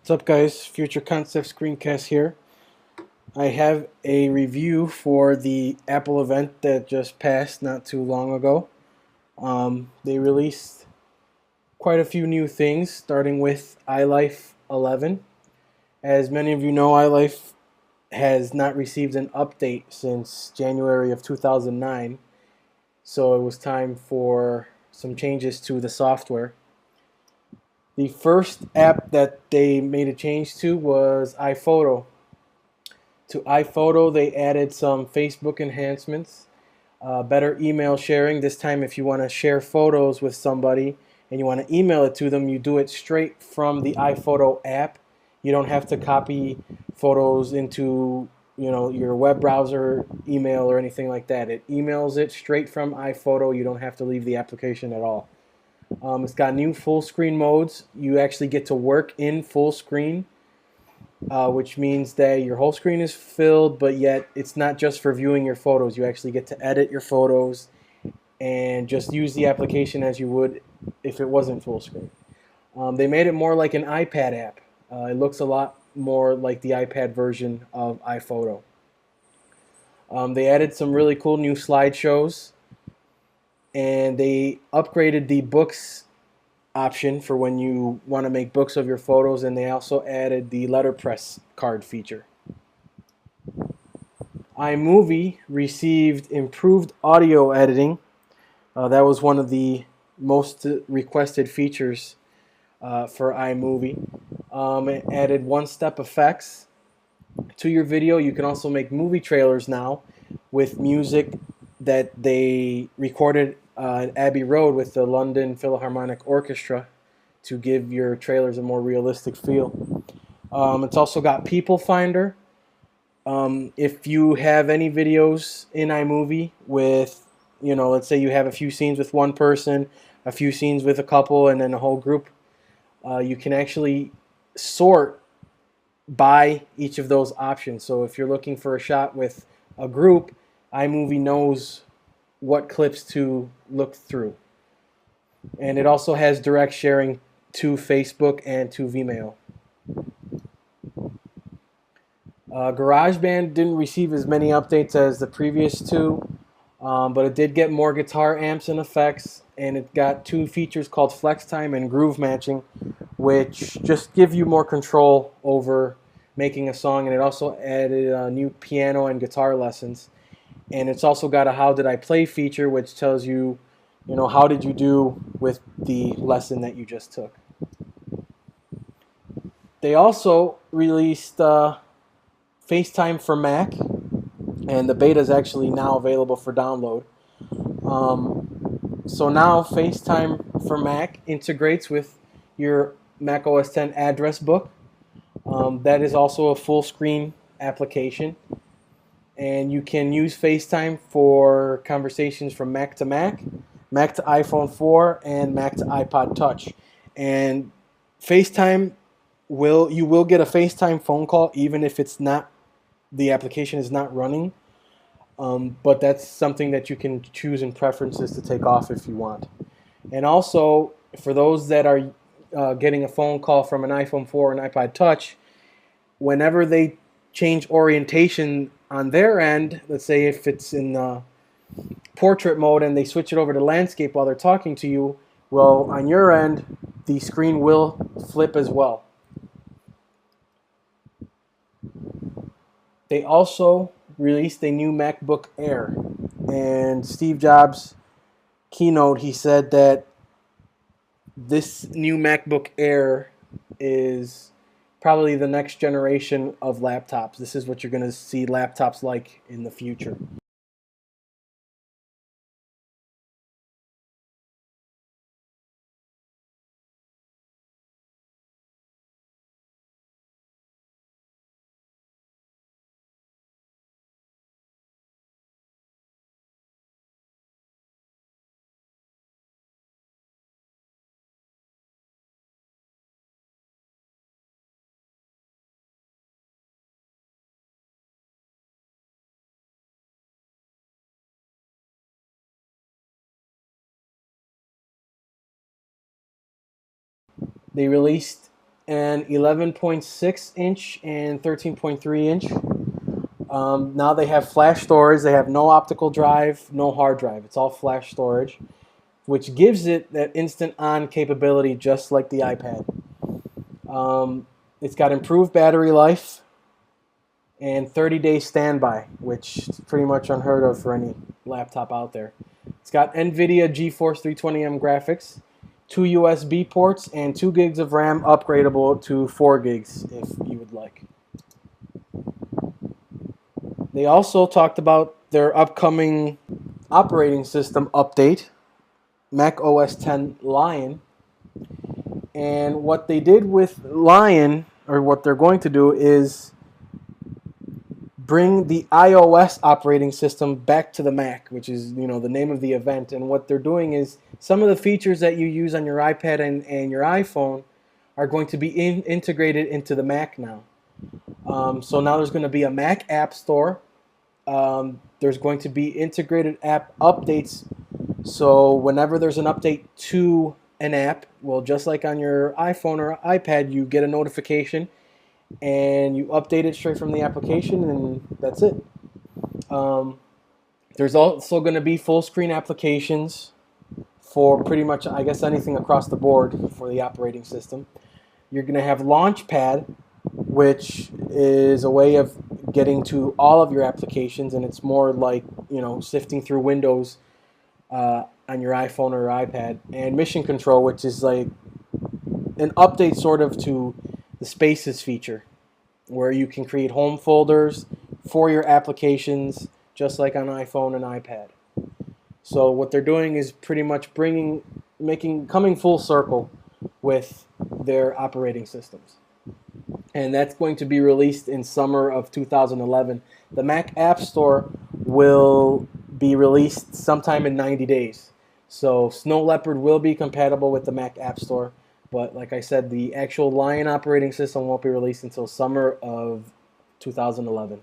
What's up, guys? Future Concept Screencast here. I have a review for the Apple event that just passed not too long ago. They released quite a few new things, starting with iLife 11. As many of you know, iLife has not received an update since January of 2009, so it was time for some changes to the software. The first app that they made a change to was iPhoto. To iPhoto, they added some Facebook enhancements, better email sharing. This time, if you want to share photos with somebody and you want to email it to them, you do it straight from the iPhoto app. You don't have to copy photos into your web browser email or anything like that. It emails it straight from iPhoto. You don't have to leave the application at all. It's got new full screen modes. You actually get to work in full screen, which means that your whole screen is filled, but yet it's not just for viewing your photos. You actually get to edit your photos and just use the application as you would if it wasn't full screen. They made it more like an iPad app. It looks a lot more like the iPad version of iPhoto. They added some really cool new slideshows, and they upgraded the books option for when you want to make books of your photos, and they also added the letterpress card feature. iMovie received improved audio editing. That was one of the most requested features for iMovie. It added one-step effects to your video. You can also make movie trailers now with music that they recorded at Abbey Road with the London Philharmonic Orchestra to give your trailers a more realistic feel. It's also got People Finder. If you have any videos in iMovie with, let's say you have a few scenes with one person, a few scenes with a couple, and then a whole group, you can actually sort by each of those options. So if you're looking for a shot with a group, iMovie knows what clips to look through. And it also has direct sharing to Facebook and to Vimeo. GarageBand didn't receive as many updates as the previous two, but it did get more guitar amps and effects, and it got two features called FlexTime and Groove Matching, which just give you more control over making a song, and it also added new piano and guitar lessons. And it's also got a How Did I Play feature, which tells you, how did you do with the lesson that you just took. They also released FaceTime for Mac, and the beta is actually now available for download. So now FaceTime for Mac integrates with your Mac OS X address book. That is also a full screen application, and you can use FaceTime for conversations from Mac to Mac, Mac to iPhone 4, and Mac to iPod Touch. And FaceTime you will get a FaceTime phone call even if the application is not running. But that's something that you can choose in preferences to take off if you want. And also, for those that are getting a phone call from an iPhone 4 and iPod Touch, whenever they change orientation on their end, let's say if it's in portrait mode and they switch it over to landscape while they're talking to you, well, on your end, the screen will flip as well. They also released a new MacBook Air, and Steve Jobs' keynote, he said that this new MacBook Air is probably the next generation of laptops. This is what you're going to see laptops like in the future. They released an 11.6 inch and 13.3 inch. Now they have flash storage. They have no optical drive, no hard drive. It's all flash storage, which gives it that instant on capability just like the iPad. It's got improved battery life and 30-day standby, which is pretty much unheard of for any laptop out there. It's got NVIDIA GeForce 320M graphics, 2 USB ports, and 2 gigs of RAM upgradable to 4 gigs if you would like. They also talked about their upcoming operating system update, Mac OS X Lion. And what they did with Lion, or what they're going to do, is bring the iOS operating system back to the Mac, which is, the name of the event. And what they're doing is some of the features that you use on your iPad and your iPhone are going to be integrated into the Mac now. So now there's going to be a Mac App Store. There's going to be integrated app updates. So whenever there's an update to an app, well, just like on your iPhone or iPad, you get a notification and you update it straight from the application, and that's it. There's also going to be full screen applications for pretty much, I guess, anything across the board for the operating system. You're going to have Launchpad, which is a way of getting to all of your applications, and it's more like, sifting through Windows on your iPhone or your iPad. And Mission Control, which is like an update sort of to the Spaces feature, where you can create home folders for your applications just like on iPhone and iPad. So what they're doing is pretty much coming full circle with their operating systems. And that's going to be released in summer of 2011. The Mac App Store will be released sometime in 90 days. So Snow Leopard will be compatible with the Mac App Store. But like I said, the actual Lion operating system won't be released until summer of 2011.